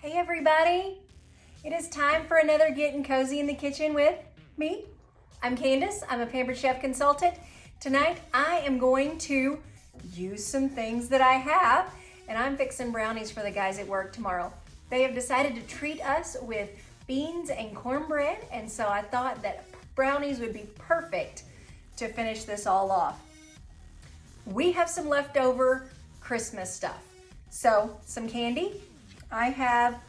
Hey everybody, it is time for another Getting Cozy in the Kitchen with me. I'm Candace, I'm a Pampered Chef consultant. Tonight I am going to use some things that I have, and I'm fixing brownies for the guys at work tomorrow. They have decided to treat us with beans and cornbread, and so I thought that brownies would be perfect to finish this all off. We have some leftover Christmas stuff. So some candy. I have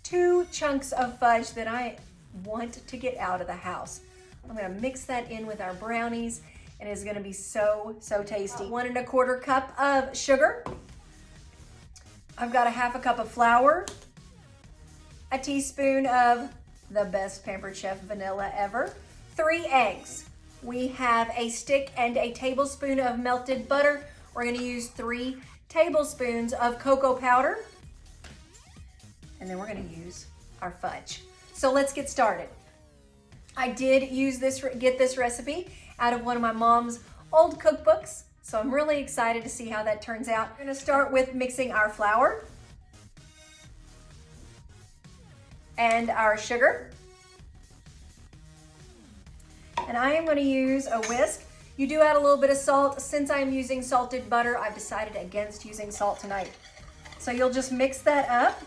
2 chunks of fudge that I want to get out of the house. I'm gonna mix that in with our brownies and it's gonna be so tasty. 1 1/4 cup of sugar. I've got a 1/2 cup of flour, a teaspoon of the best Pampered Chef vanilla ever, 3 eggs. We have a stick and a tablespoon of melted butter. We're gonna use 3 tablespoons of cocoa powder. And then we're gonna use our fudge. So let's get started. I did get this recipe out of one of my mom's old cookbooks, so I'm really excited to see how that turns out. We're gonna start with mixing our flour and our sugar. And I am gonna use a whisk. You do add a little bit of salt. Since I'm using salted butter, I've decided against using salt tonight. So you'll just mix that up.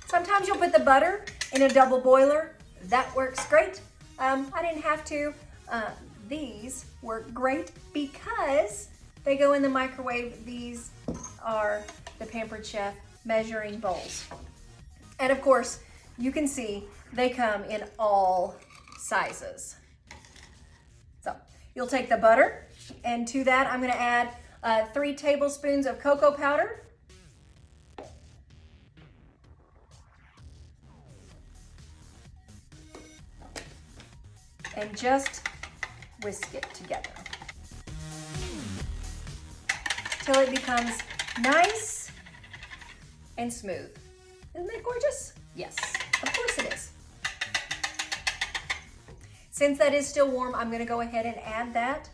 Sometimes you'll put the butter in a double boiler. That works great. I didn't have to. These work great because they go in the microwave. These are the Pampered Chef measuring bowls. And of course, you can see they come in all sizes. So you'll take the butter, and to that I'm gonna add 3 tablespoons of cocoa powder. And just whisk it together till it becomes nice and smooth. Isn't that gorgeous? Yes, of course it is. Since that is still warm, I'm gonna go ahead and add that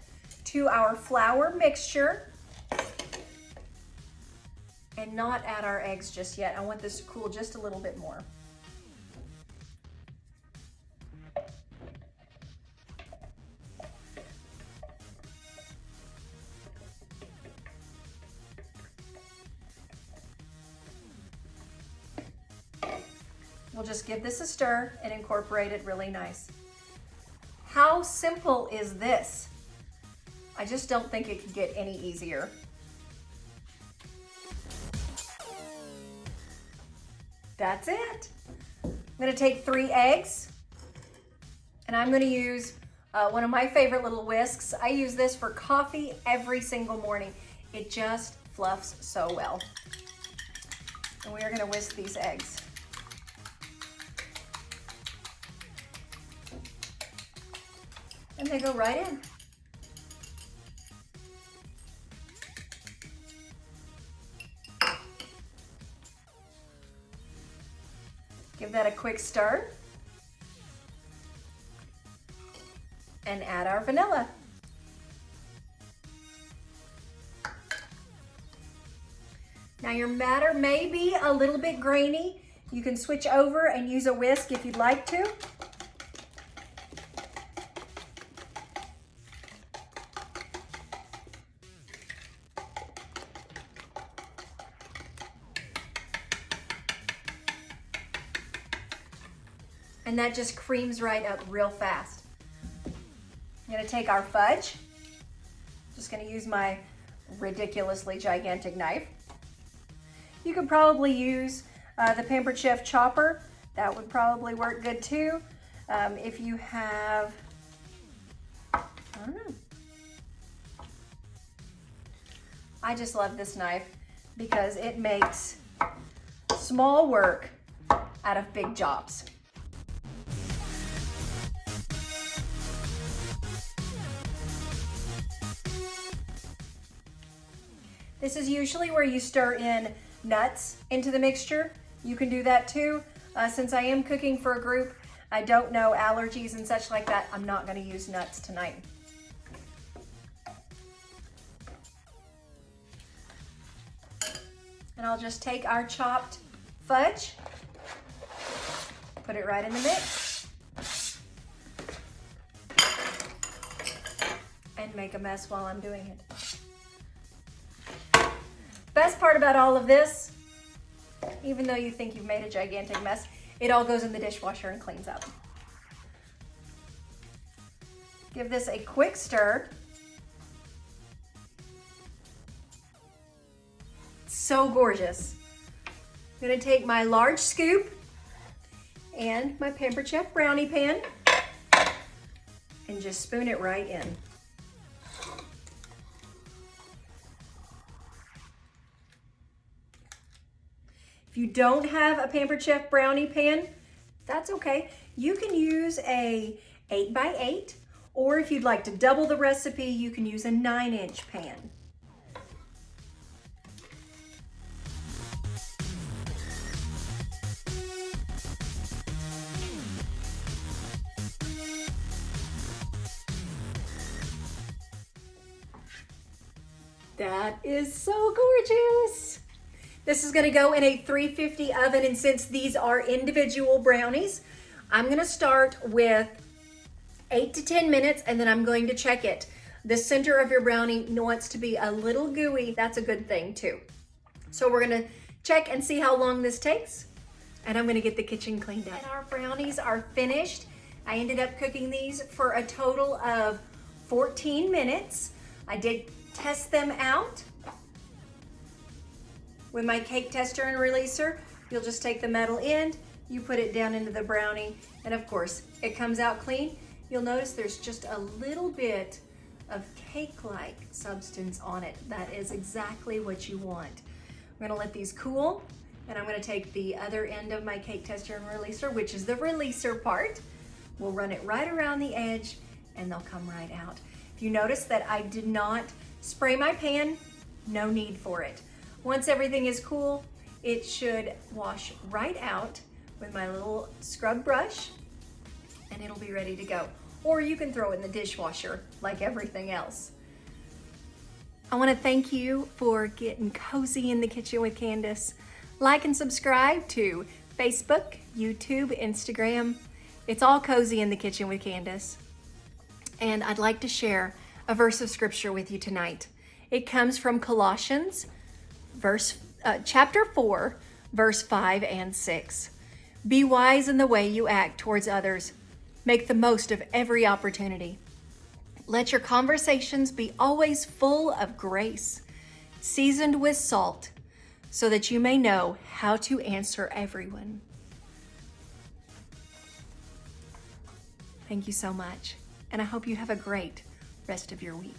to our flour mixture and not add our eggs just yet. I want this to cool just a little bit more. We'll just give this a stir and incorporate it really nice. How simple is this? I just don't think it could get any easier. That's it. I'm gonna take 3 eggs and I'm gonna use one of my favorite little whisks. I use this for coffee every single morning. It just fluffs so well. And we are gonna whisk these eggs. And they go right in. Give that a quick stir. And add our vanilla. Now your batter may be a little bit grainy. You can switch over and use a whisk if you'd like to. And that just creams right up real fast. I'm gonna take our fudge. Just gonna use my ridiculously gigantic knife. You could probably use the Pampered Chef chopper. That would probably work good too. If you have, I don't know. I just love this knife because it makes small work out of big jobs. This is usually where you stir in nuts into the mixture. You can do that too. Since I am cooking for a group, I don't know allergies and such like that. I'm not gonna use nuts tonight. And I'll just take our chopped fudge, put it right in the mix, and make a mess while I'm doing it. Best part about all of this, even though you think you've made a gigantic mess, it all goes in the dishwasher and cleans up. Give this a quick stir. So gorgeous. I'm gonna take my large scoop and my Pampered Chef brownie pan and just spoon it right in. If you don't have a Pampered Chef brownie pan, that's okay. You can use a 8x8, or if you'd like to double the recipe, you can use a 9-inch pan. That is so gorgeous. This is gonna go in a 350 oven, and since these are individual brownies, I'm gonna start with 8 to 10 minutes, and then I'm going to check it. The center of your brownie wants to be a little gooey. That's a good thing too. So we're gonna check and see how long this takes, and I'm gonna get the kitchen cleaned up. And our brownies are finished. I ended up cooking these for a total of 14 minutes. I did test them out with my cake tester and releaser. You'll just take the metal end, you put it down into the brownie, and of course, it comes out clean. You'll notice there's just a little bit of cake-like substance on it. That is exactly what you want. I'm gonna let these cool, and I'm gonna take the other end of my cake tester and releaser, which is the releaser part. We'll run it right around the edge, and they'll come right out. If you notice that I did not spray my pan, no need for it. Once everything is cool, it should wash right out with my little scrub brush, and it'll be ready to go. Or you can throw it in the dishwasher like everything else. I want to thank you for getting cozy in the kitchen with Candace. Like and subscribe to Facebook, YouTube, Instagram. It's all Cozy in the Kitchen with Candace. And I'd like to share a verse of scripture with you tonight. It comes from Colossians chapter 4, verse 5 and 6. Be wise in the way you act towards others. Make the most of every opportunity. Let your conversations be always full of grace, seasoned with salt, so that you may know how to answer everyone. Thank you so much, and I hope you have a great rest of your week.